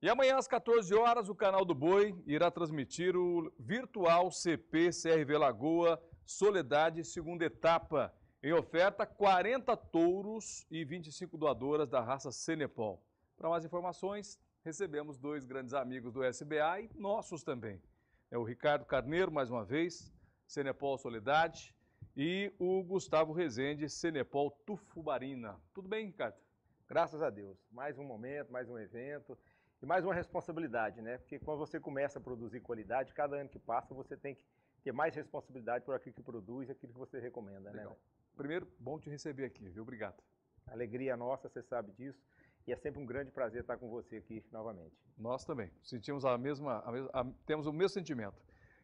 E amanhã às 14 horas o canal do Boi irá transmitir o virtual CP CRV Lagoa Soledade, segunda etapa. Em oferta, 40 touros e 25 doadoras da raça Senepol. Para mais informações, recebemos dois grandes amigos do SBA e nossos também. É o Ricardo Carneiro, mais uma vez, Senepol Soledade, e o Gustavo Rezende, Senepol Tufubarina. Tudo bem, Ricardo? Graças a Deus. Mais um momento, mais um evento e mais uma responsabilidade, né? Porque quando você começa a produzir qualidade, cada ano que passa você tem que ter mais responsabilidade por aquilo que produz e aquilo que você recomenda, Legal. né? Primeiro, bom te receber aqui, viu? Obrigado. Alegria nossa, você sabe disso. E é sempre um grande prazer estar com você aqui novamente. Nós também. Sentimos temos o mesmo sentimento.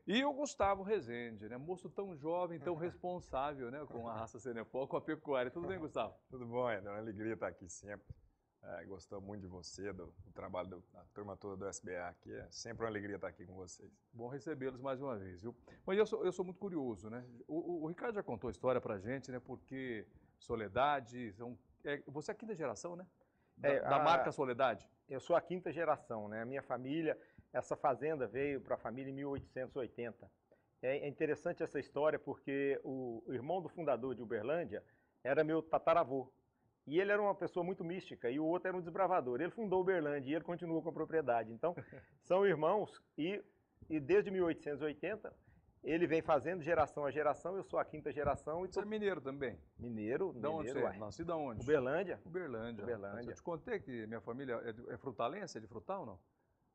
E o Gustavo Rezende, né? Moço tão jovem, tão responsável, né? Com a raça Senepol, com a pecuária. Tudo bem, Gustavo? Tudo bom, é uma alegria estar aqui sempre. Gostou muito de você, do trabalho da turma toda do SBA aqui. É sempre uma alegria estar aqui com vocês. Bom recebê-los mais uma vez, viu? Mas eu sou muito curioso, né? O Ricardo já contou a história pra gente, né? Porque Soledade, você é a quinta geração, né? Da marca Soledade? Eu sou a quinta geração, né? A minha família, essa fazenda veio para a família em 1880. É interessante essa história porque o irmão do fundador de Uberlândia era meu tataravô. E ele era uma pessoa muito mística e o outro era um desbravador. Ele fundou Uberlândia e ele continuou com a propriedade. Então, são irmãos e desde 1880 ele vem fazendo geração a geração. Eu sou a quinta geração. Você é mineiro também? Mineiro. De onde você é? Nasci de onde? Uberlândia. Uberlândia. Uberlândia. Eu te contei que minha família é frutalense, é de Frutal, não?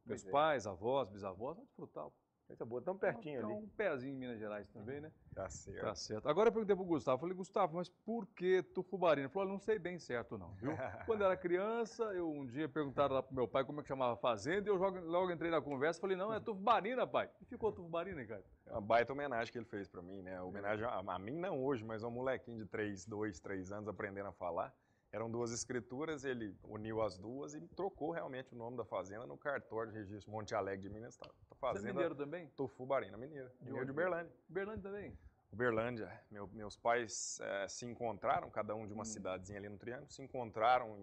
Meus Pois é. pais, avós, bisavós, são de Frutal. Coisa boa, tão pertinho ali. Um pezinho em Minas Gerais também, né? Tá certo. Tá certo. Agora eu perguntei pro Gustavo, falei, Gustavo, mas por que Tufubarina? Ele falou, olha, não sei bem certo não, viu? Quando eu era criança, um dia perguntaram lá pro meu pai como é que chamava a fazenda, e eu logo entrei na conversa e falei, não, é Tufubarina, pai. E ficou Tufubarina, cara. É uma baita homenagem que ele fez pra mim, né? Homenagem a mim não hoje, mas a um molequinho de 2, 3 anos aprendendo a falar. Eram duas escrituras, ele uniu as duas e trocou realmente o nome da fazenda no cartório de registro Monte Alegre de Minas. Você é mineiro também? Tufubarina, mineiro. Mineiro de Uberlândia. Uberlândia também? Uberlândia. Meus pais se encontraram, cada um de uma cidadezinha ali no Triângulo, se encontraram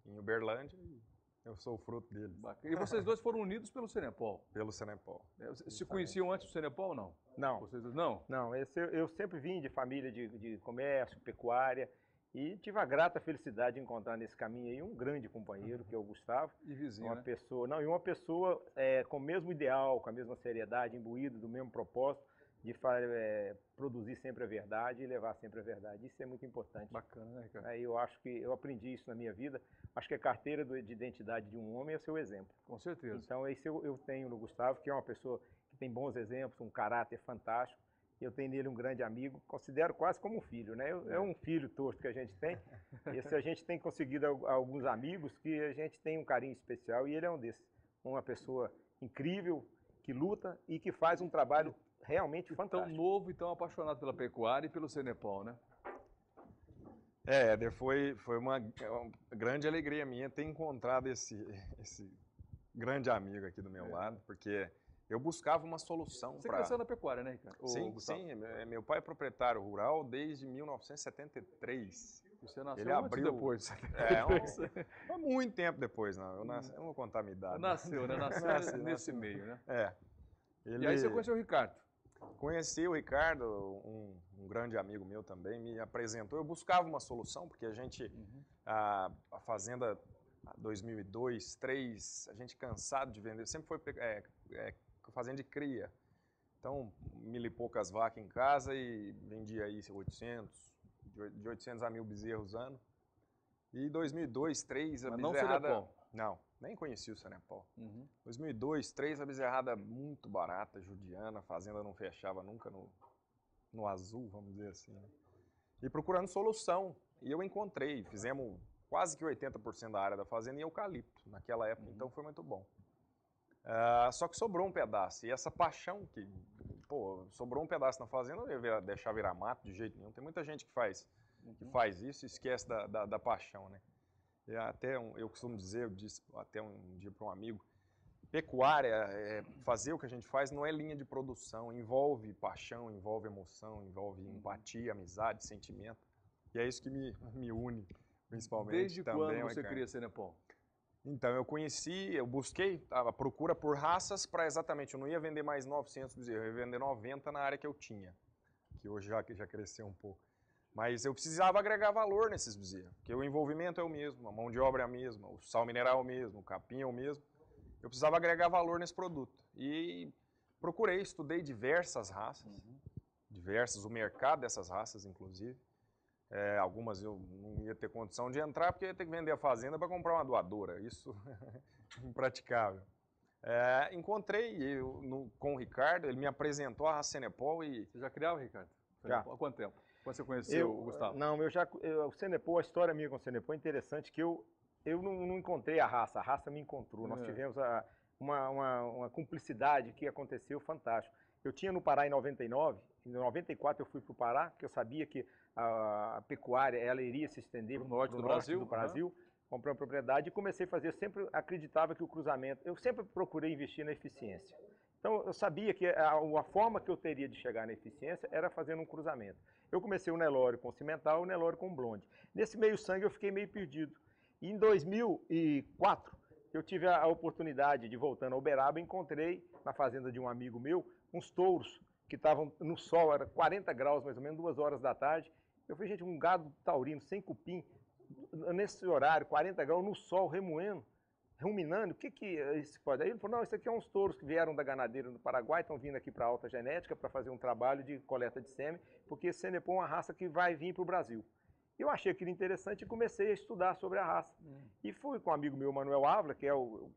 em Uberlândia e eu sou o fruto deles. Bacana. E vocês dois foram unidos pelo Senepol? Pelo Senepol. Se conheciam antes do Senepol ou não? Não. Vocês dois, não? Não, eu sempre vim de família de comércio, pecuária. E tive a grata felicidade de encontrar nesse caminho aí um grande companheiro, que é o Gustavo. E vizinho, uma né? pessoa, não, e uma pessoa com o mesmo ideal, com a mesma seriedade, imbuído do mesmo propósito, de produzir sempre a verdade e levar sempre a verdade. Isso é muito importante. Bacana, né, cara? Aí eu acho que eu aprendi isso na minha vida. Acho que a carteira de identidade de um homem é o seu exemplo. Com certeza. Então, esse eu tenho no Gustavo, que é uma pessoa que tem bons exemplos, um caráter fantástico. Eu tenho nele um grande amigo, considero quase como um filho, né? É um filho torto que a gente tem. A gente tem conseguido alguns amigos que a gente tem um carinho especial e ele é um desses. Uma pessoa incrível, que luta e que faz um trabalho realmente fantástico. Tão novo e tão apaixonado pela pecuária e pelo Senepol, né? Foi uma grande alegria minha ter encontrado esse grande amigo aqui do meu lado, porque eu buscava uma solução Você cresceu na pecuária, né, Ricardo? Sim, meu pai é propritário rural desde 1973. Você nasceu Ele abriu depois. Há muito tempo depois, não. Eu não vou contar a minha idade. Nasceu, né? Nasceu nesse meio, né? E aí você conheceu o Ricardo? Conheci o Ricardo, um grande amigo meu também, me apresentou. Eu buscava uma solução, porque a gente, a fazenda 2002, 2003, a gente cansado de vender, sempre foi fazenda de cria. Então, 1.000 e poucas vacas em casa e vendia aí de 800 a 1.000 bezerros ano. E 2002, 2003, a bezerrada... Não, nem conheci o Senepol. 2002, 2003, a bezerrada muito barata, judiana, a fazenda não fechava nunca no azul, vamos dizer assim. Né? E procurando solução. E eu encontrei, fizemos quase que 80% da área da fazenda em eucalipto naquela época, então foi muito bom. Só que sobrou um pedaço, e essa paixão que, sobrou um pedaço na fazenda, eu ia deixar virar mato de jeito nenhum. Tem muita gente que faz isso e esquece da paixão, né? Eu costumo dizer, eu disse até um dia para um amigo, pecuária, fazer o que a gente faz não é linha de produção, envolve paixão, envolve emoção, envolve empatia, amizade, sentimento, e é isso que me une, principalmente. Desde também, quando você cria Senepol? Então, eu busquei a procura por raças para exatamente, eu não ia vender mais 900 bezerros, eu ia vender 90 na área que eu tinha, que hoje já cresceu um pouco. Mas eu precisava agregar valor nesses bezerros, porque o envolvimento é o mesmo, a mão de obra é a mesma, o sal mineral é o mesmo, o capim é o mesmo. Eu precisava agregar valor nesse produto. E procurei, estudei diversas raças, diversas, o mercado dessas raças, inclusive. Algumas eu não ia ter condição de entrar, porque eu ia ter que vender a fazenda para comprar uma doadora. Isso é impraticável. Encontrei com o Ricardo, ele me apresentou a raça Senepol e... Você já criava, Ricardo? Já. Há quanto tempo? Quando você conheceu o Gustavo? Não, o Senepol, a história minha com o Senepol é interessante, que eu não encontrei a raça me encontrou. Nós tivemos uma cumplicidade que aconteceu fantástico. Eu tinha no Pará em 99, em 94 eu fui para o Pará, porque eu sabia que a pecuária ela iria se estender para o norte do Brasil. Comprei uma propriedade e comecei a fazer, eu sempre acreditava que o cruzamento, eu sempre procurei investir na eficiência. Então eu sabia que a forma que eu teria de chegar na eficiência era fazendo um cruzamento. Eu comecei o Nelore com o Cimental e o Nelore com o Blonde. Nesse meio sangue eu fiquei meio perdido. E em 2004 eu tive a oportunidade de, voltando a Uberaba, encontrei na fazenda de um amigo meu uns touros que estavam no sol, era 40 graus mais ou menos, 2 horas da tarde. Eu falei, gente, um gado taurino sem cupim, nesse horário, 40 graus, no sol, ruminando, o que isso pode? Aí ele falou, não, isso aqui é uns touros que vieram da ganadeira no Paraguai, estão vindo aqui para a Alta Genética para fazer um trabalho de coleta de sêmen, porque esse Senepol é uma raça que vai vir para o Brasil. Eu achei aquilo interessante e comecei a estudar sobre a raça. E fui com um amigo meu, Manuel Ávila, que é o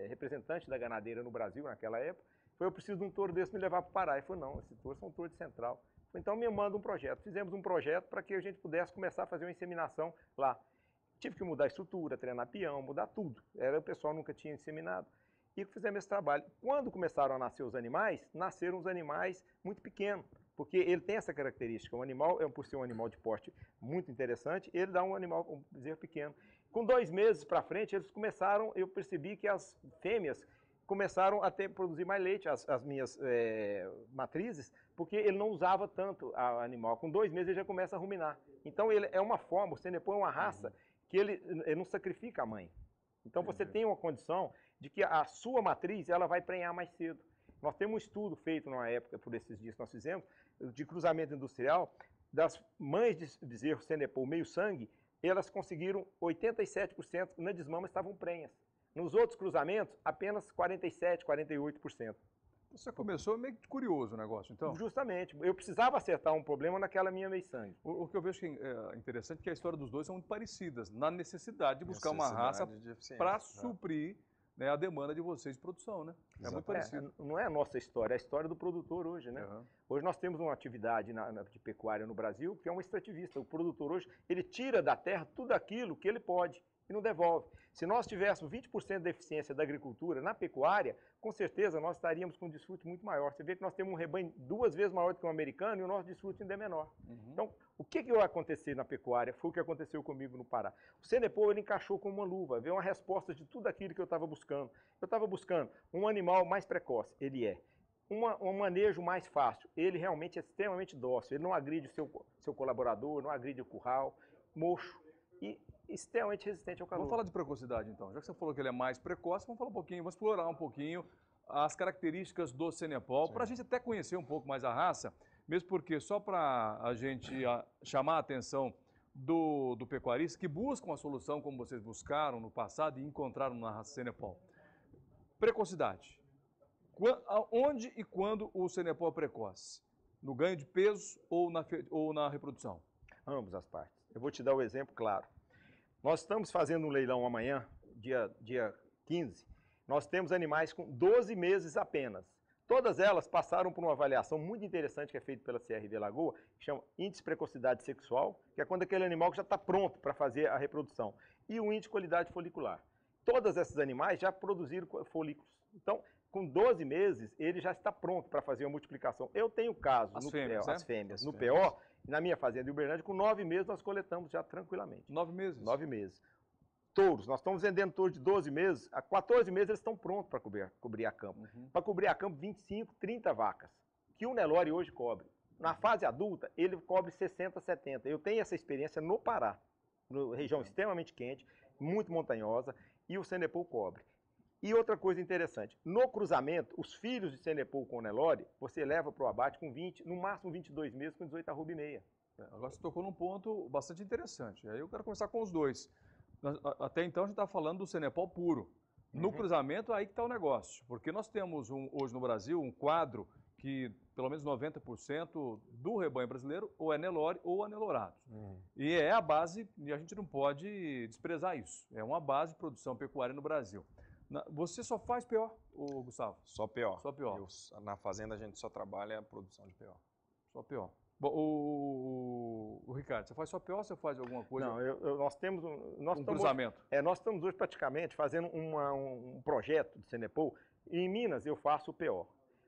representante da ganadeira no Brasil naquela época. Eu preciso de um touro desse me levar para o Pará. Ele falou, não, esse touro são touro de central. Falei, então me manda um projeto. Fizemos um projeto para que a gente pudesse começar a fazer uma inseminação lá. Tive que mudar a estrutura, treinar peão, mudar tudo. O pessoal nunca tinha inseminado. E fizemos esse trabalho. Quando começaram a nascer os animais, nasceram os animais muito pequenos. Porque ele tem essa característica, o animal, por ser um animal de porte muito interessante, ele dá um bezerro pequeno. Com 2 meses para frente, eles começaram, eu percebi que as fêmeas começaram a produzir mais leite, as minhas matrizes, porque ele não usava tanto o animal. Com 2 meses ele já começa a ruminar. Então ele é uma forma, o Senepol é uma raça que ele não sacrifica a mãe. Então você tem uma condição de que a sua matriz ela vai prenhar mais cedo. Nós temos um estudo feito numa época, por esses dias que nós fizemos, de cruzamento industrial, das mães de bezerro Senepol meio sangue, elas conseguiram 87% na desmama estavam prenhas. Nos outros cruzamentos, apenas 47%, 48%. Você começou meio curioso o negócio, então? Justamente. Eu precisava acertar um problema naquela minha meio sangue. O que eu vejo que é interessante é que a história dos dois são muito parecidas, na necessidade de buscar uma raça para suprir a demanda de vocês de produção, né? É muito parecido. Não é a nossa história, é a história do produtor hoje, né? Hoje nós temos uma atividade de pecuária no Brasil que é um extrativista. O produtor hoje, ele tira da terra tudo aquilo que ele pode e não devolve. Se nós tivéssemos 20% da eficiência da agricultura na pecuária, com certeza nós estaríamos com um desfrute muito maior. Você vê que nós temos um rebanho 2 vezes maior do que o americano e o nosso desfrute ainda é menor. Então, o que vai acontecer na pecuária foi o que aconteceu comigo no Pará. O Senepol, ele encaixou com uma luva, veio uma resposta de tudo aquilo que eu estava buscando. Eu estava buscando um animal mais precoce, ele é. Um manejo mais fácil, ele realmente é extremamente dócil, ele não agride o seu colaborador, não agride o curral, mocho e extremamente resistente ao calor. Vamos falar de precocidade, então. Já que você falou que ele é mais precoce, vamos falar um pouquinho, vamos explorar um pouquinho as características do Senepol, para a gente até conhecer um pouco mais a raça, mesmo porque só para a gente chamar a atenção do pecuarista que busca uma solução como vocês buscaram no passado e encontraram na raça Senepol. Precocidade. Onde e quando o Senepol é precoce? No ganho de peso ou na reprodução? Ambas as partes. Eu vou te dar o exemplo claro. Nós estamos fazendo um leilão amanhã, dia 15. Nós temos animais com 12 meses apenas. Todas elas passaram por uma avaliação muito interessante que é feita pela CRV Lagoa, que chama índice de precocidade sexual, que é quando aquele animal já está pronto para fazer a reprodução, e o índice de qualidade folicular. Todos esses animais já produziram folículos. Então, com 12 meses, ele já está pronto para fazer a multiplicação. Eu tenho casos, as fêmeas, no PO, na minha fazenda em Uberlândia, com 9 meses nós coletamos já tranquilamente. 9 meses? 9 meses. Touros, nós estamos vendendo touros de 12 meses, há 14 meses eles estão prontos para cobrir a campo. Para cobrir a campo, 25, 30 vacas, que o Nelore hoje cobre. Na fase adulta, ele cobre 60, 70. Eu tenho essa experiência no Pará, na região extremamente quente. muito montanhosa, e o Senepol cobre. E outra coisa interessante, no cruzamento, os filhos de Senepol com Nelore, você leva para o abate com 20, no máximo 22 meses, com 18 arroba e meia. Agora você tocou num ponto bastante interessante. Aí eu quero começar com os dois. Até então a gente está falando do Senepol puro. No cruzamento, aí que está o negócio. Porque nós temos hoje no Brasil um quadro que pelo menos 90% do rebanho brasileiro ou é Nelore ou anelorados. E é a base, e a gente não pode desprezar isso. É uma base de produção pecuária no Brasil. Você só faz PO, Gustavo? Só PO. Só PO. Na fazenda a gente só trabalha a produção de PO. Só PO. Bom, o Ricardo, você faz só PO ou você faz alguma coisa? Não, nós temos um cruzamento. Nós estamos hoje praticamente fazendo um projeto de Senepol. Em Minas eu faço o PO.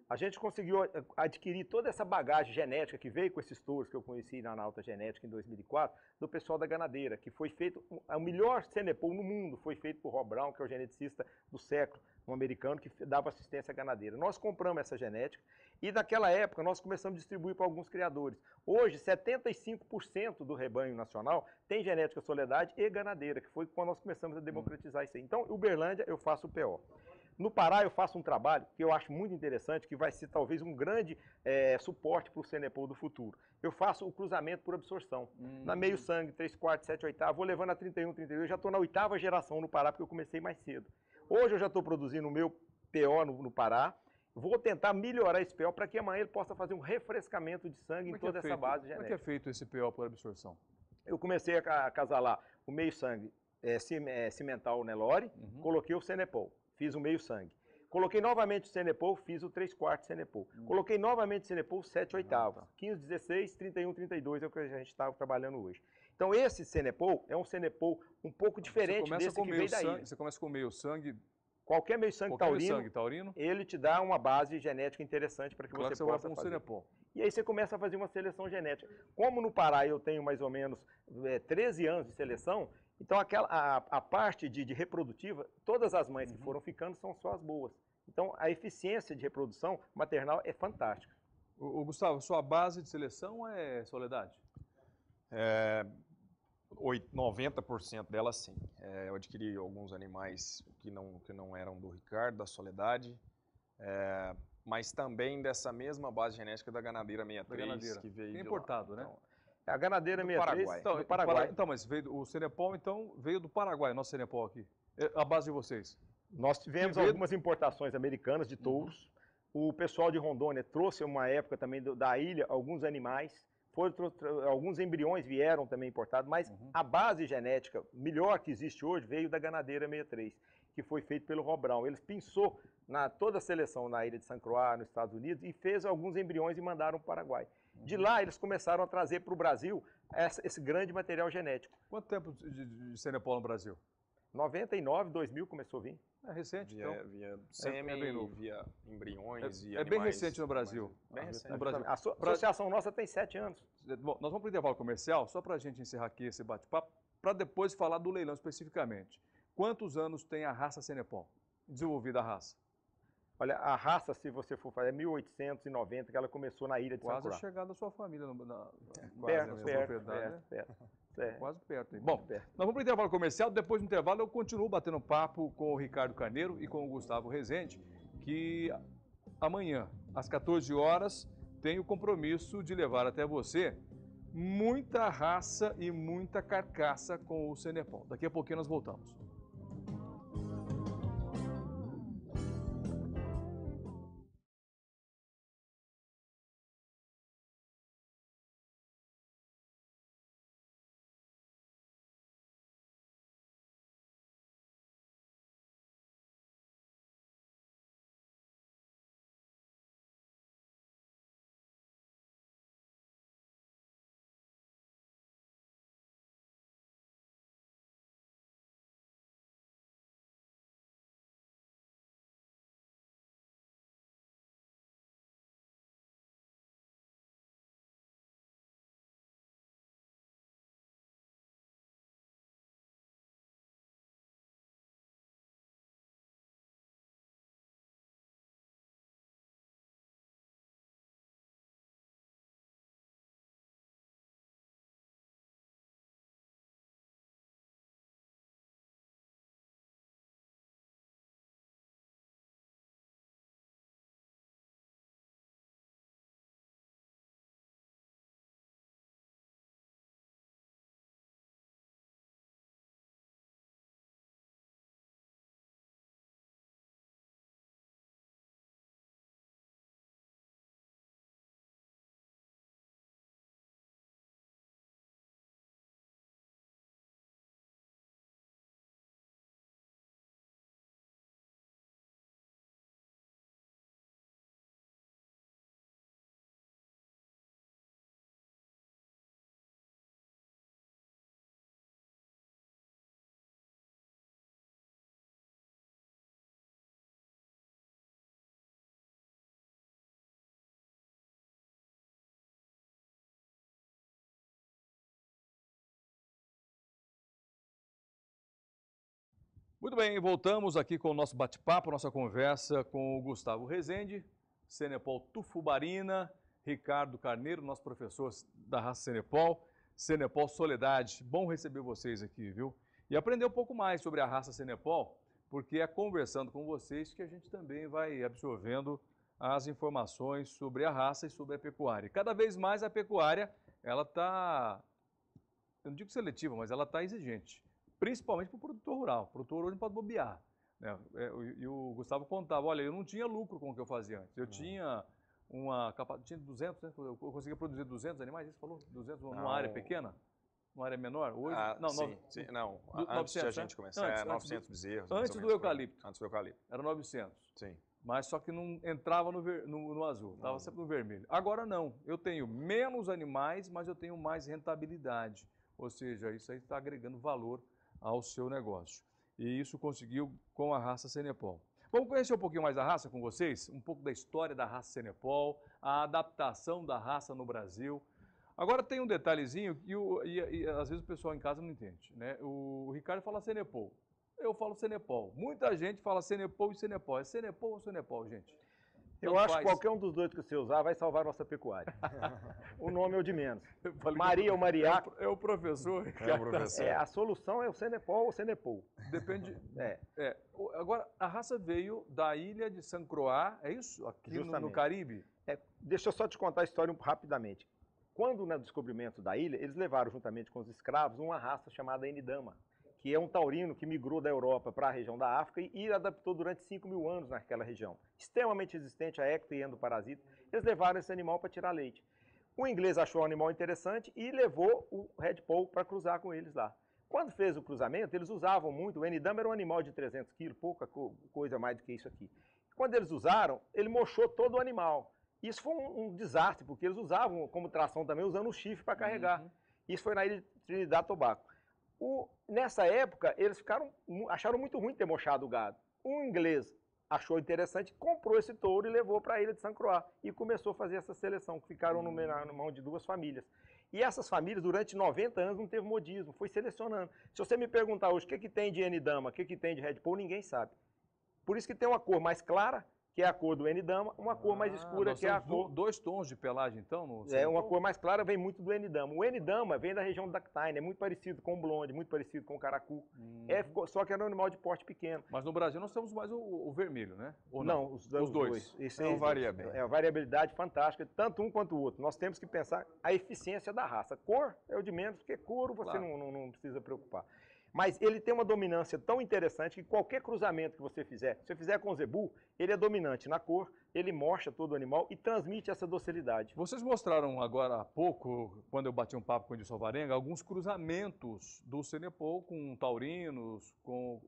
A gente conseguiu adquirir toda essa bagagem genética que veio com esses touros que eu conheci na Alta Genética em 2004, do pessoal da ganadeira, que foi feito, o melhor Senepol no mundo foi feito por Rob Brown, que é o geneticista do século, um americano que dava assistência à ganadeira. Nós compramos essa genética e naquela época nós começamos a distribuir para alguns criadores. Hoje, 75% do rebanho nacional tem genética Soledade e ganadeira, que foi quando nós começamos a democratizar isso aí. Então, em Uberlândia, eu faço o PO. No Pará, eu faço um trabalho que eu acho muito interessante, que vai ser talvez um grande suporte para o Senepol do futuro. Eu faço o cruzamento por absorção. Na meio sangue, 3/4, 7/8, vou levando a 31, 32, eu já estou na 8ª geração no Pará, porque eu comecei mais cedo. Hoje eu já estou produzindo o meu PO no Pará, vou tentar melhorar esse PO para que amanhã ele possa fazer um refrescamento de sangue em toda essa base genética. Como é que é feito esse PO por absorção? Eu comecei a acasalar o meio sangue cimental Nelore, coloquei o Senepol. Fiz o meio sangue. Coloquei novamente o Senepol, fiz o 3/4 Senepol. Coloquei novamente o Senepol, 7/8. 15, 16, 31, 32 é o que a gente está trabalhando hoje. Então esse Senepol é um Senepol um pouco diferente desse que veio daí. Você começa com meio sangue. Qualquer meio sangue taurino, ele te dá uma base genética interessante para que você possa fazer. Senepol. E aí você começa a fazer uma seleção genética. Como no Pará eu tenho mais ou menos 13 anos de seleção, então a parte de reprodutiva, todas as mães que foram ficando são só as boas. Então a eficiência de reprodução maternal é fantástica. Gustavo, sua base de seleção é Soledade? 90% dela sim. Eu adquiri alguns animais que não eram do Ricardo, da Soledade, mas também dessa mesma base genética da ganadeira 63, que veio de importado, lá. né? Então, A ganadeira 63 do Paraguai. Então, mas o Senepol veio do Paraguai, nosso Senepol aqui. A base de vocês. Nós tivemos algumas importações americanas de touros. O pessoal de Rondônia trouxe uma época também da ilha alguns animais. Alguns embriões vieram também importados, mas a base genética melhor que existe hoje veio da ganadeira 63, que foi feito pelo Rob Brown. Ele pensou toda a seleção na ilha de San Croix, nos Estados Unidos, e fez alguns embriões e mandaram para o Paraguai. De lá, eles começaram a trazer para o Brasil esse grande material genético. Quanto tempo de Senepol no Brasil? 99, 2000 começou a vir. É recente, então. Via sêmen, via embriões e É bem recente no Brasil. Bem recente. No Brasil. A associação nossa tem 7 anos. Bom, nós vamos para o intervalo comercial, só para a gente encerrar aqui esse bate-papo, para depois falar do leilão especificamente. Quantos anos tem a raça Senepol? Desenvolvida a raça? Olha, a raça, se você for fazer, é 1890, que ela começou na ilha de San Croix. Quase chegada da sua família. Perto. Quase perto. Hein? Bom, nós vamos para o intervalo comercial. Depois do intervalo, eu continuo batendo papo com o Ricardo Carneiro e com o Gustavo Rezende, que amanhã, às 14 horas, tem o compromisso de levar até você muita raça e muita carcaça com o Senepol. Daqui a pouquinho nós voltamos. Muito bem, voltamos aqui com o nosso bate-papo, nossa conversa com o Gustavo Rezende, Cenepol Tufubarina, Ricardo Carneiro, nosso professor da raça Cenepol, Cenepol Soledade. Bom receber vocês aqui, viu? E aprender um pouco mais sobre a raça Cenepol, porque é conversando com vocês que a gente também vai absorvendo as informações sobre a raça e sobre a pecuária. E cada vez mais a pecuária, ela está, eu não digo seletiva, mas ela está exigente, principalmente para o produtor rural. O produtor rural não pode bobear, né? E o Gustavo contava, olha, eu não tinha lucro com o que eu fazia antes. Eu tinha tinha 200, né? Eu conseguia produzir 200 animais, você falou? 200 numa área pequena? Numa área menor? Hoje, não, sim, não. Antes 900, de a gente começar, 900 bezerros. Antes do eucalipto. Antes do eucalipto. Era 900. Sim. Mas só que não entrava no azul, estava sempre no vermelho. Agora não, eu tenho menos animais, mas eu tenho mais rentabilidade. Ou seja, isso aí está agregando valor ao seu negócio. E isso conseguiu com a raça Cenepol. Vamos conhecer um pouquinho mais a raça com vocês? Um pouco da história da raça Cenepol, a adaptação da raça no Brasil. Agora tem um detalhezinho que às vezes o pessoal em casa não entende, né? O Ricardo fala Cenepol, eu falo Cenepol. Muita gente fala Cenepol e Cenepol. É Cenepol ou Cenepol, gente? Eu acho que qualquer um dos dois que você usar vai salvar a nossa pecuária. O nome é o de menos. Maria ou Mariá. É o professor. É o professor. A solução é o Cenepol ou Cenepol. Depende. Agora, a raça veio da ilha de San Croix, é isso? Aqui no Caribe? Deixa eu só te contar a história rapidamente. Quando, no descobrimento da ilha, eles levaram juntamente com os escravos uma raça chamada Enidama, que é um taurino que migrou da Europa para a região da África e adaptou durante 5.000 anos naquela região. Extremamente resistente a ecto e endoparasita. Eles levaram esse animal para tirar leite. O inglês achou o animal interessante e levou o Red Poll para cruzar com eles lá. Quando fez o cruzamento, eles usavam muito. O Enidama era um animal de 300 quilos, pouca coisa mais do que isso aqui. Quando eles usaram, ele mochou todo o animal. Isso foi um desastre, porque eles usavam como tração também, usando o chifre para carregar. Isso foi na ilha de Trinidad e Tobago. Nessa época, eles acharam muito ruim ter mochado o gado. Um inglês achou interessante, comprou esse touro e levou para a ilha de San Croix e começou a fazer essa seleção, que ficaram na mão de 2 famílias. E essas famílias, durante 90 anos, não teve modismo, foi selecionando. Se você me perguntar hoje o que tem de Enidama, o que tem de Red Poll, ninguém sabe. Por isso que tem uma cor mais clara, que é a cor do Enidama, uma cor mais escura, que é a cor... 2 tons de pelagem, então? Uma cor mais clara vem muito do Enidama. O Enidama vem da região do Dactine, é muito parecido com o blonde, muito parecido com o caracu. Só que era um animal de porte pequeno. Mas no Brasil nós temos mais o vermelho, né? Ou não, os dois. Isso não varia bem. É uma variabilidade fantástica, tanto um quanto o outro. Nós temos que pensar a eficiência da raça. Cor é o de menos, porque couro você não precisa preocupar. Mas ele tem uma dominância tão interessante que qualquer cruzamento que você fizer, se você fizer com o zebu, ele é dominante na cor, ele mocha todo o animal e transmite essa docilidade. Vocês mostraram agora há pouco, quando eu bati um papo com o Edson Varenga, alguns cruzamentos do Cenepol com taurinos, com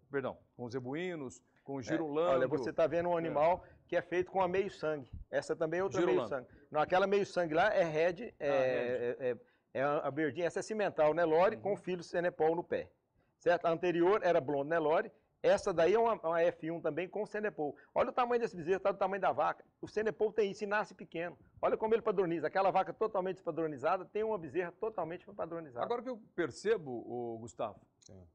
zebuínos, com girolando. Olha, você está vendo um animal que é feito com a meio-sangue. Essa também é outra meio-sangue. Não, aquela meio-sangue lá é Red, é a verdinha, essa é cimental Nelore com o filho Cenepol no pé. Certo? A anterior era blonde Nelore, essa daí é uma F1 também com Cenepol. Olha o tamanho desse bezerro, tá do tamanho da vaca. O Cenepol tem isso e nasce pequeno. Olha como ele padroniza. Aquela vaca totalmente despadronizada tem uma bezerra totalmente padronizada. Agora o que eu percebo, Gustavo,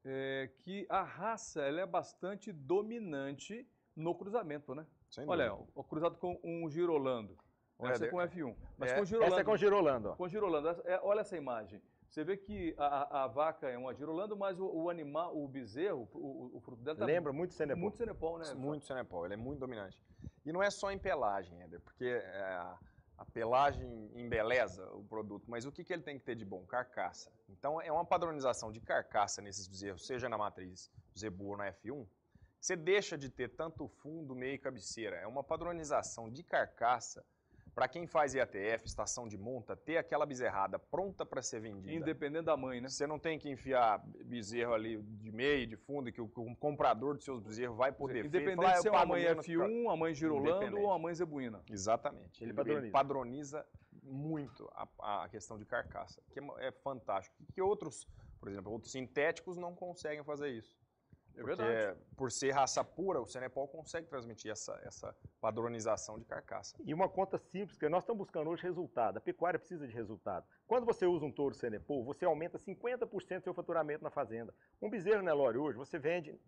é que a raça ela é bastante dominante no cruzamento, né? Olha, o cruzado com um girolando. Essa é com F1. Mas com girolando. Essa é com girolando. Com girolando. Olha essa imagem. Você vê que a vaca é uma girolando, mas o animal, o bezerro, o fruto dela... Lembra muito Cenepol. Muito Cenepol, né? Muito Cenepol, ele é muito dominante. E não é só em pelagem, Éder, porque a pelagem embeleza o produto, mas o que ele tem que ter de bom? Carcaça. Então é uma padronização de carcaça nesses bezerros, seja na matriz zebu ou na F1, você deixa de ter tanto fundo, meio e cabeceira. É uma padronização de carcaça para quem faz IATF, estação de monta, ter aquela bezerrada pronta para ser vendida. Independente da mãe, né? Você não tem que enfiar bezerro ali de meio, de fundo, que o comprador dos seus bezerros vai poder ver. Independente se é uma mãe F1, uma mãe girolando ou uma mãe zebuína. Exatamente. Ele padroniza muito a questão de carcaça, que é fantástico. Que outros, por exemplo, outros sintéticos não conseguem fazer isso. É verdade. Por ser raça pura, o Senepol consegue transmitir essa padronização de carcaça. E uma conta simples, que nós estamos buscando hoje resultado. A pecuária precisa de resultado. Quando você usa um touro Senepol, você aumenta 50% do seu faturamento na fazenda. Um bezerro Nelore hoje, você vende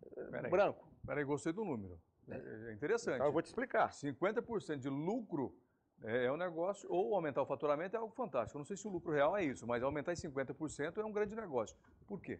branco. Peraí, gostei do número. É interessante. Então eu vou te explicar. 50% de lucro é um negócio, ou aumentar o faturamento é algo fantástico. Eu não sei se o lucro real é isso, mas aumentar em 50% é um grande negócio. Por quê?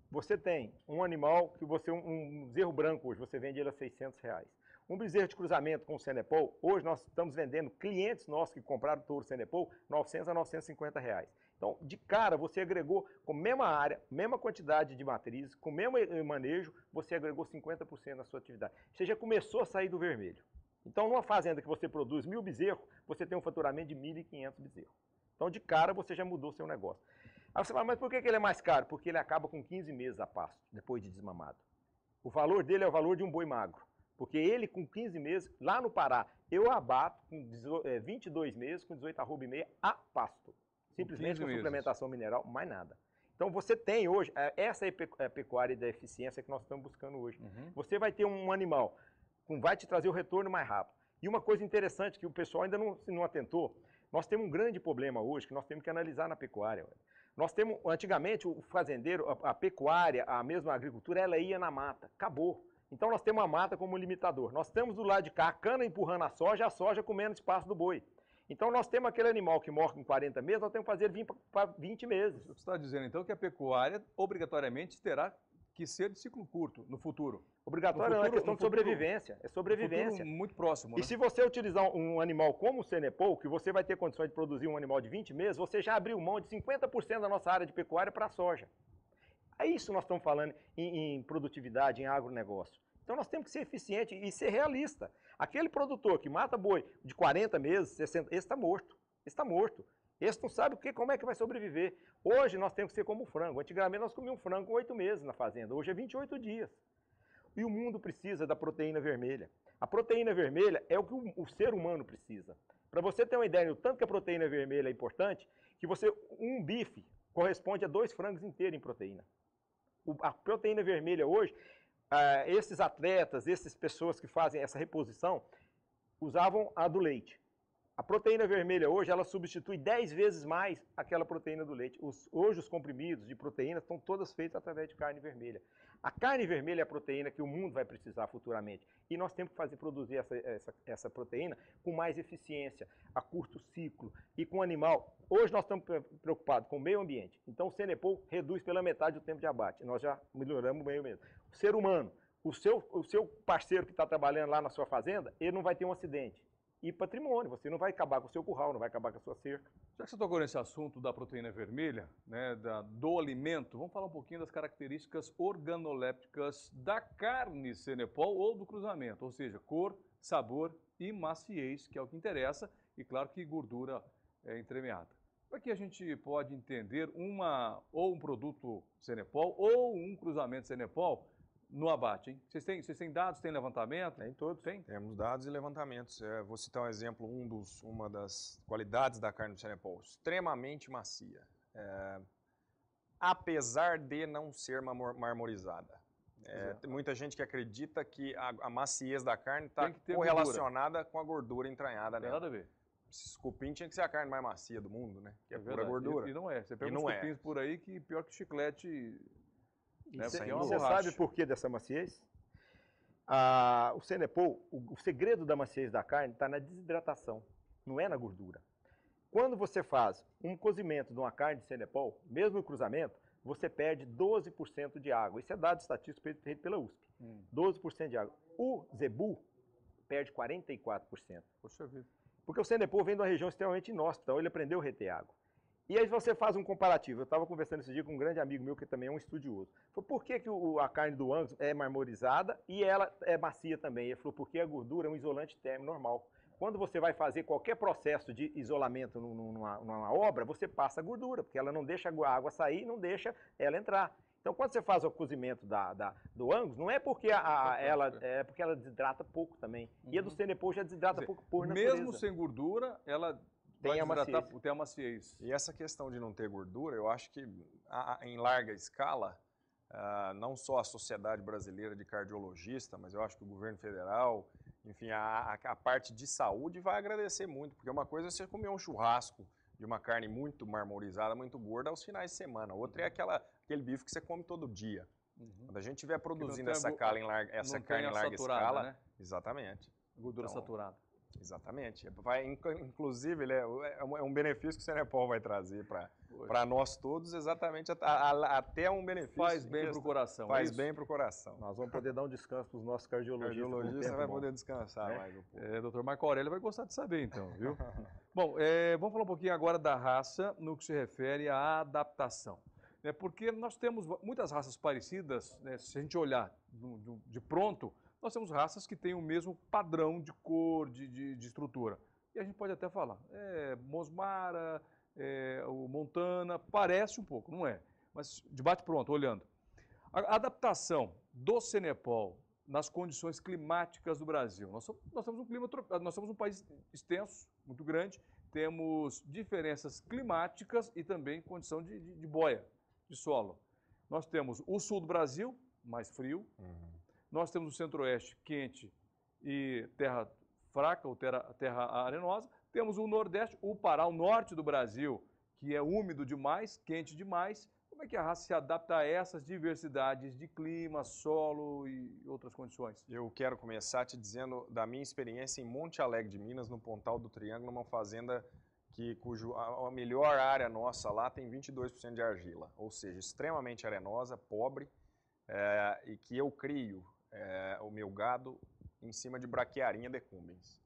Você tem um animal que um bezerro branco hoje, você vende ele a R$600. Um bezerro de cruzamento com o Senepol, hoje nós estamos vendendo clientes nossos que compraram o touro Senepol, R$900 a R$950. Então, de cara, você agregou com a mesma área, mesma quantidade de matrizes, com o mesmo manejo, você agregou 50% na sua atividade. Você já começou a sair do vermelho. Então, numa fazenda que você produz 1.000 bezerros, você tem um faturamento de 1.500 bezerros. Então, de cara, você já mudou o seu negócio. Aí você fala, mas por que ele é mais caro? Porque ele acaba com 15 meses a pasto, depois de desmamado. O valor dele é o valor de um boi magro. Porque ele, com 15 meses, lá no Pará, eu abato com 22 meses, com 18 arroba e meia, a pasto. Simplesmente com suplementação mineral, mais nada. Então você tem hoje, essa é a pecuária da eficiência que nós estamos buscando hoje. Você vai ter um animal que vai te trazer o retorno mais rápido. E uma coisa interessante que o pessoal ainda não atentou, nós temos um grande problema hoje que nós temos que analisar na pecuária. Nós temos, antigamente, o fazendeiro, a pecuária, a mesma agricultura, ela ia na mata, acabou. Então nós temos a mata como limitador. Nós temos do lado de cá a cana empurrando a soja comendo espaço do boi. Então nós temos aquele animal que morre com 40 meses, nós temos que fazer ele vir para 20 meses. Você está dizendo então que a pecuária obrigatoriamente terá que ser de ciclo curto no futuro? Obrigatório não, é questão de sobrevivência. É sobrevivência. Muito próximo, né? E se você utilizar um animal como o Senepol, que você vai ter condições de produzir um animal de 20 meses, você já abriu mão de 50% da nossa área de pecuária para a soja. É isso que nós estamos falando em produtividade, em agronegócio. Então nós temos que ser eficiente e ser realista. Aquele produtor que mata boi de 40 meses, 60, esse está morto. Esse está morto. Esse não sabe como é que vai sobreviver. Hoje nós temos que ser como o frango. Antigamente nós comíamos frango com 8 meses na fazenda. Hoje é 28 dias. E o mundo precisa da proteína vermelha. A proteína vermelha é o que o ser humano precisa. Para você ter uma ideia do tanto que a proteína vermelha é importante, que um bife corresponde a 2 frangos inteiros em proteína. A proteína vermelha hoje, esses atletas, essas pessoas que fazem essa reposição, usavam a do leite. A proteína vermelha hoje, ela substitui 10 vezes mais aquela proteína do leite. Hoje os comprimidos de proteína estão todas feitos através de carne vermelha. A carne vermelha é a proteína que o mundo vai precisar futuramente. E nós temos que produzir essa proteína com mais eficiência, a curto ciclo e com animal. Hoje nós estamos preocupados com o meio ambiente. Então o Senepol reduz pela metade o tempo de abate. Nós já melhoramos o meio ambiente. O ser humano, o seu parceiro que está trabalhando lá na sua fazenda, ele não vai ter um acidente. E patrimônio, você não vai acabar com o seu curral, não vai acabar com a sua cerca. Já que você tocou nesse assunto da proteína vermelha, né, do alimento, vamos falar um pouquinho das características organolépticas da carne Senepol ou do cruzamento, ou seja, cor, sabor e maciez, que é o que interessa, e claro que gordura entremeada. Para que a gente pode entender ou um produto Senepol ou um cruzamento Senepol no abate, hein? Vocês têm dados, têm levantamento? Tem todos. Temos dados e levantamentos. Vou citar um exemplo, uma das qualidades da carne do Senepol, extremamente macia. Apesar de não ser marmorizada. Tem muita gente que acredita que a maciez da carne está correlacionada com a gordura entranhada nela. Tem nada a ver. Esse cupim tinha que ser a carne mais macia do mundo, né? Que é pura gordura. E não é. Você pega uns cupins por aí que pior que chiclete. Você sabe por que dessa maciez? O Senepol, o segredo da maciez da carne está na desidratação, não é na gordura. Quando você faz um cozimento de uma carne de Senepol, mesmo no cruzamento, você perde 12% de água. Isso é dado estatístico feito pela USP. 12% de água. O zebu perde 44%. Poxa vida. Porque o Senepol vem de uma região extremamente inóspita, ele aprendeu a reter água. E aí você faz um comparativo. Eu estava conversando esse dia com um grande amigo meu que também é um estudioso. Falei, por que a carne do Angus é marmorizada e ela é macia também? Ele falou, porque a gordura é um isolante térmico normal. Quando você vai fazer qualquer processo de isolamento numa obra, você passa a gordura, porque ela não deixa a água sair, não deixa ela entrar. Então, quando você faz o cozimento do Angus, não é porque é porque ela desidrata pouco também. E a do Senepol já desidrata pouco por natureza. Mesmo sem gordura, ela tem a maciez. E essa questão de não ter gordura, eu acho que em larga escala, não só a Sociedade Brasileira de Cardiologista, mas eu acho que o governo federal, enfim, a parte de saúde vai agradecer muito, porque uma coisa é você comer um churrasco de uma carne muito marmorizada, muito gorda aos finais de semana. Outra é aquele bife que você come todo dia. Quando a gente estiver produzindo essa carne em larga escala, né? Exatamente. Gordura saturada. Exatamente. Inclusive, é um benefício que o Senepol vai trazer para nós todos, exatamente até um benefício. Faz bem para o coração. Faz bem para o coração. Nós vamos poder dar um descanso para os nossos cardiologistas. O cardiologista vai poder descansar mais um pouco. Doutor Marco Aurélio vai gostar de saber, então, viu? Bom, vamos falar um pouquinho agora da raça no que se refere à adaptação. Porque nós temos muitas raças parecidas, né, se a gente olhar de pronto, nós temos raças que têm o mesmo padrão de cor, de estrutura. E a gente pode até falar, Mosmara, o Montana, parece um pouco, não é? Mas de bate-pronto, olhando. A adaptação do Senepol nas condições climáticas do Brasil. Nós temos um país extenso, muito grande, temos diferenças climáticas e também condição de boia, de solo. Nós temos o sul do Brasil, mais frio. Nós temos o centro-oeste quente e terra fraca, ou terra arenosa. Temos o nordeste, o Pará, o norte do Brasil, que é úmido demais, quente demais. Como é que a raça se adapta a essas diversidades de clima, solo e outras condições? Eu quero começar te dizendo da minha experiência em Monte Alegre de Minas, no Pontal do Triângulo, uma fazenda a melhor área nossa lá tem 22% de argila, ou seja, extremamente arenosa, pobre, e que eu crio o meu gado em cima de braquiarinha decumbens.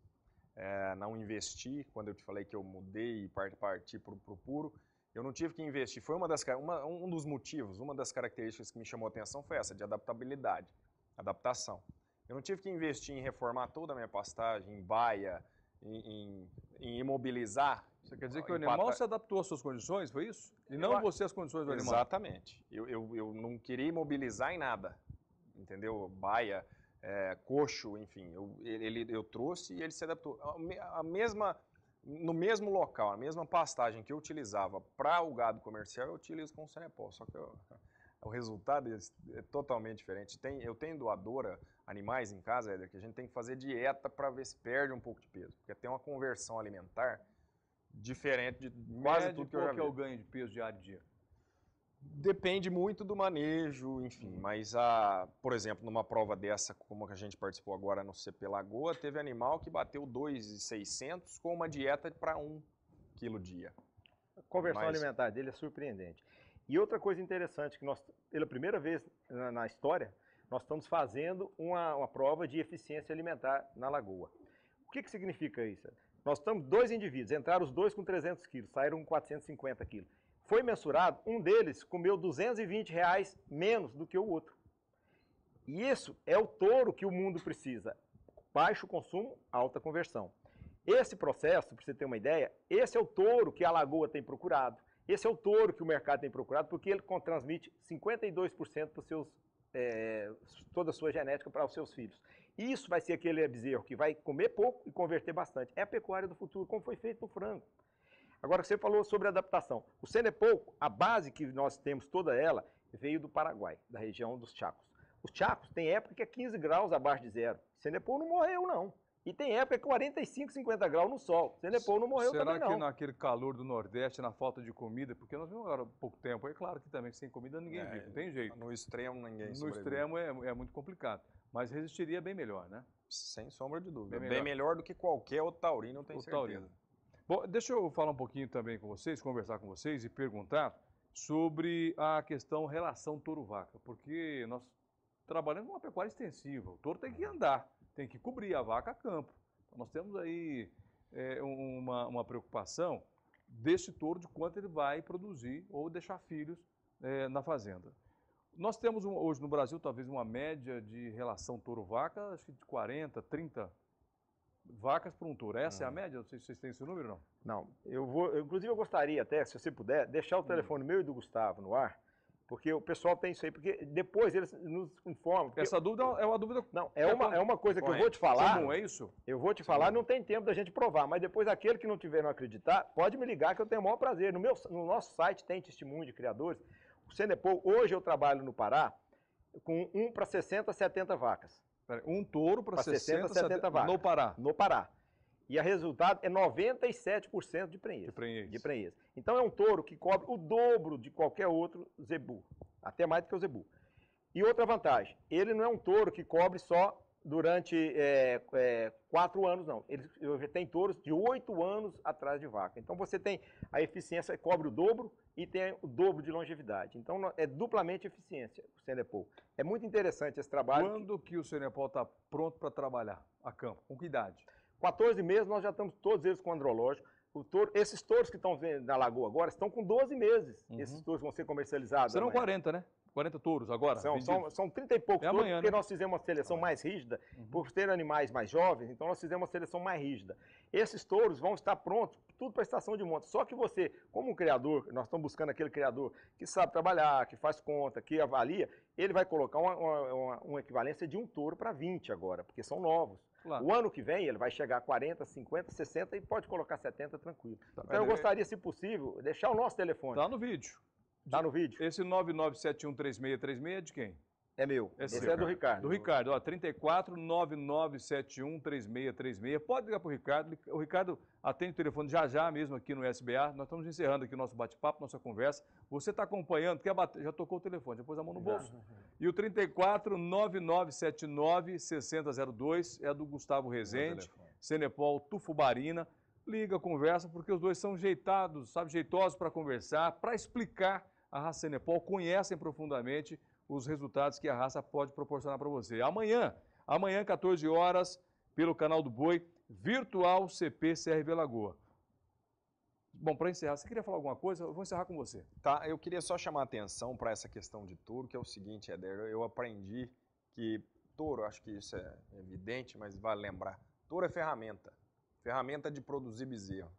Não investi, quando eu te falei que eu mudei e parti para o puro, eu não tive que investir. Foi um dos motivos, uma das características que me chamou a atenção foi essa, de adaptabilidade, adaptação. Eu não tive que investir em reformar toda a minha pastagem, em baia, em imobilizar. Você quer dizer que o animal se adaptou às suas condições, foi isso? E não você às condições do animal? Exatamente. Eu não queria imobilizar em nada, entendeu? Baia, coxo, enfim. Eu trouxe e ele se adaptou. No mesmo local, a mesma pastagem que eu utilizava para o gado comercial, eu utilizo com o Senepol. Só que o resultado é totalmente diferente. Eu tenho doadora, animais em casa, Éder, que a gente tem que fazer dieta para ver se perde um pouco de peso. Porque tem uma conversão alimentar diferente de quase tudo que eu já vi. Qual que é o ganho de peso diário a dia? Depende muito do manejo, enfim, mas, por exemplo, numa prova dessa, como a gente participou agora no CP Lagoa, teve animal que bateu 2.600 com uma dieta para 1 quilo dia. A conversão alimentar dele é surpreendente. E outra coisa interessante, que nós, pela primeira vez na história, nós estamos fazendo uma prova de eficiência alimentar na Lagoa. O que significa isso? Nós estamos 2 indivíduos, entraram os 2 com 300 quilos, saíram com 450 quilos. Foi mensurado, um deles comeu R$220 menos do que o outro. E isso é o touro que o mundo precisa. Baixo consumo, alta conversão. Esse processo, para você ter uma ideia, esse é o touro que a Lagoa tem procurado. Esse é o touro que o mercado tem procurado, porque ele transmite 52% para toda a sua genética para os seus filhos. Isso vai ser aquele bezerro que vai comer pouco e converter bastante. É a pecuária do futuro, como foi feito no frango. Agora, você falou sobre adaptação. O Senepol, a base que nós temos toda ela, veio do Paraguai, da região dos Chacos. Os Chacos tem época que é 15 graus abaixo de zero. O Senepol não morreu, não. E tem época que é 45, 50 graus no sol. O Senepol não morreu também, não. Será que naquele calor do Nordeste, na falta de comida, porque nós vimos agora há pouco tempo, é claro que também sem comida ninguém vive, não tem jeito. No extremo ninguém sobrevive. No extremo é muito complicado, mas resistiria bem melhor, né? Sem sombra de dúvida. Bem melhor do que qualquer outro taurino, eu tenho certeza. Taurino. Bom, deixa eu falar um pouquinho também com vocês, conversar com vocês e perguntar sobre a questão relação touro-vaca, porque nós trabalhamos com uma pecuária extensiva, o touro tem que andar, tem que cobrir a vaca a campo. Então, nós temos aí uma preocupação desse touro de quanto ele vai produzir ou deixar filhos na fazenda. Nós temos hoje no Brasil talvez uma média de relação touro-vaca, acho que de 40, 30 vacas por um touro. Essa é a média? Não sei se vocês têm esse número ou não. Não, inclusive eu gostaria até, se você puder, deixar o telefone meu e do Gustavo no ar, porque o pessoal tem isso aí, porque depois eles nos informam. Essa dúvida é uma dúvida... Não, é uma coisa que eu vou te falar... Comum, é isso? Eu vou te falar, não tem tempo da gente provar, mas depois aquele que não tiver não acreditar, pode me ligar que eu tenho o maior prazer. No nosso site tem testemunho de criadores. O Senepol, hoje eu trabalho no Pará com 1 para 60, 70 vacas. Um touro para 60, 70 vacas. No Pará. No Pará. E o resultado é 97% de prenhez. De prenhez. Então é um touro que cobre o dobro de qualquer outro zebu. Até mais do que o zebu. E outra vantagem, ele não é um touro que cobre só durante 4 anos, não. Ele tem touros de 8 anos atrás de vaca. Então você tem a eficiência, cobre o dobro e tem o dobro de longevidade. Então é duplamente eficiência o Senepol. É muito interessante esse trabalho. Quando que o Senepol está pronto para trabalhar a campo? Com que idade? 14 meses nós já estamos todos eles com andrológico. Esses touros que estão na lagoa agora estão com 12 meses. Esses touros vão ser comercializados. Serão 40, né? 40 touros agora? São 30 e poucos touros, amanhã, porque né? Nós fizemos uma seleção mais rígida, por ter animais mais jovens, então nós fizemos uma seleção mais rígida. Esses touros vão estar prontos, tudo para a estação de monta. Só que você, como um criador, nós estamos buscando aquele criador que sabe trabalhar, que faz conta, que avalia, ele vai colocar uma equivalência de um touro para 20 agora, porque são novos. Claro. O ano que vem ele vai chegar a 40, 50, 60 e pode colocar 70 tranquilo. Tá, então eu gostaria, se possível, deixar o nosso telefone. Está no vídeo. Está no vídeo. Esse 99713636 é de quem? É meu. Esse é do Ricardo. Do Ricardo, ó, 3499713636. Pode ligar para o Ricardo. O Ricardo atende o telefone já mesmo aqui no SBA. Nós estamos encerrando aqui o nosso bate-papo, nossa conversa. Você está acompanhando, quer bater? Já tocou o telefone, já pôs a mão no bolso. E o 3499796002 é do Gustavo Rezende, Senepol Tufubarina. Liga, conversa, porque os dois são jeitados, sabe, jeitosos para conversar, para explicar a raça Senepol, conhecem profundamente os resultados que a raça pode proporcionar para você. Amanhã, 14 horas, pelo canal do Boi, Virtual CP CRV Lagoa. Bom, para encerrar, você queria falar alguma coisa? Eu vou encerrar com você. Tá, eu queria só chamar a atenção para essa questão de touro, que é o seguinte, Éder, eu aprendi que touro, acho que isso é evidente, mas vale lembrar, touro é ferramenta. Ferramenta de produzir bezerro.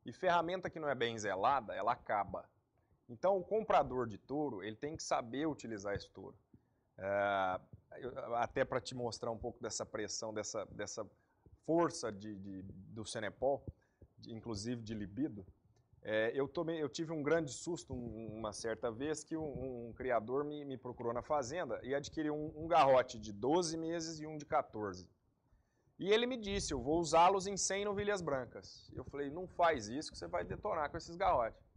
E ferramenta que não é bem zelada, ela acaba. Então, o comprador de touro, ele tem que saber utilizar esse touro. Até para te mostrar um pouco dessa pressão, dessa força do Senepol, inclusive de libido, eu tive um grande susto uma certa vez que um criador me procurou na fazenda e adquiriu um garrote de 12 meses e um de 14. E ele me disse, eu vou usá-los em 100 novilhas brancas. Eu falei, não faz isso que você vai detonar com esses garrotes.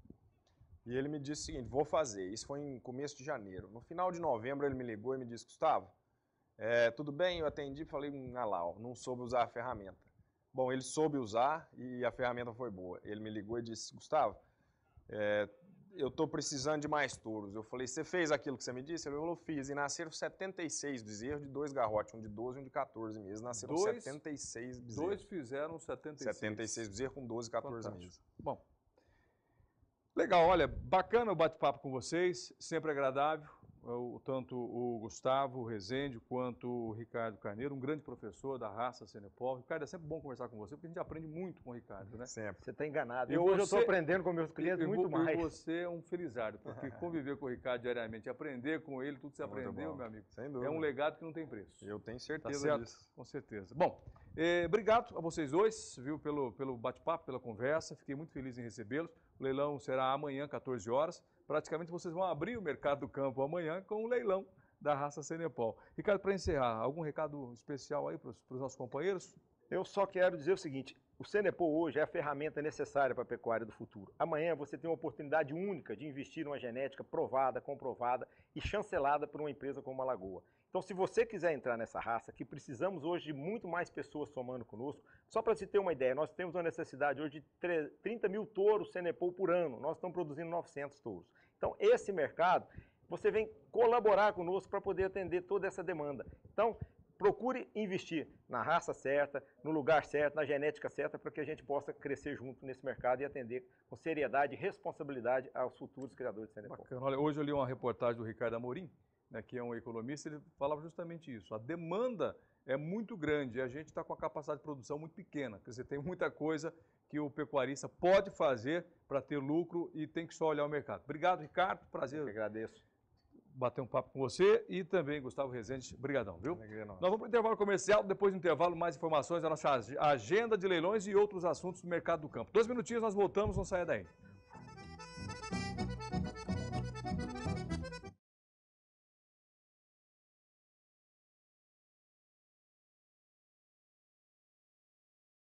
E ele me disse o seguinte, vou fazer. Isso foi em começo de janeiro. No final de novembro ele me ligou e me disse, Gustavo, tudo bem? Eu atendi e falei, não soube usar a ferramenta. Bom, ele soube usar e a ferramenta foi boa. Ele me ligou e disse, Gustavo, eu estou precisando de mais touros. Eu falei, você fez aquilo que você me disse? Ele falou, fiz. E nasceram 76 bezerros de 2 garrotes, um de 12 e um de 14 meses. Nasceram 76 bezerros. 2 fizeram 76. 76 bezerros com 12 e 14 meses. Bom, legal, olha, bacana o bate-papo com vocês, sempre agradável. Tanto o Gustavo Rezende quanto o Ricardo Carneiro, um grande professor da raça Senepol. Ricardo, é sempre bom conversar com você, porque a gente aprende muito com o Ricardo, né? Sempre. Você está enganado. Hoje eu estou aprendendo com meus clientes muito mais. E você é um felizardo, porque conviver com o Ricardo diariamente, aprender com ele, tudo que você aprendeu, meu amigo, sem dúvida. É um legado que não tem preço. Eu tenho certeza disso. Com certeza. Bom, obrigado a vocês dois, viu, pelo bate-papo, pela conversa. Fiquei muito feliz em recebê-los. O leilão será amanhã, 14 horas. Praticamente vocês vão abrir o mercado do campo amanhã com o leilão da raça Senepol. Ricardo, para encerrar, algum recado especial aí para os nossos companheiros? Eu só quero dizer o seguinte, o Senepol hoje é a ferramenta necessária para a pecuária do futuro. Amanhã você tem uma oportunidade única de investir numa genética provada, comprovada e chancelada por uma empresa como a Lagoa. Então, se você quiser entrar nessa raça, que precisamos hoje de muito mais pessoas somando conosco, só para você ter uma ideia, nós temos uma necessidade hoje de 30 mil touros Senepol por ano, nós estamos produzindo 900 touros. Então, esse mercado, você vem colaborar conosco para poder atender toda essa demanda. Então, procure investir na raça certa, no lugar certo, na genética certa, para que a gente possa crescer junto nesse mercado e atender com seriedade e responsabilidade aos futuros criadores de Senepol. Bacana. Olha, hoje eu li uma reportagem do Ricardo Amorim, que é um economista, ele falava justamente isso. A demanda é muito grande e a gente está com a capacidade de produção muito pequena. Quer dizer, tem muita coisa que o pecuarista pode fazer para ter lucro e tem que só olhar o mercado. Obrigado, Ricardo. Prazer. Eu que agradeço. Bater um papo com você e também Gustavo Rezende. Obrigadão, viu? Nós vamos para o intervalo comercial, depois do intervalo mais informações da nossa agenda de leilões e outros assuntos do mercado do campo. 2 minutinhos, nós voltamos, não saia daí.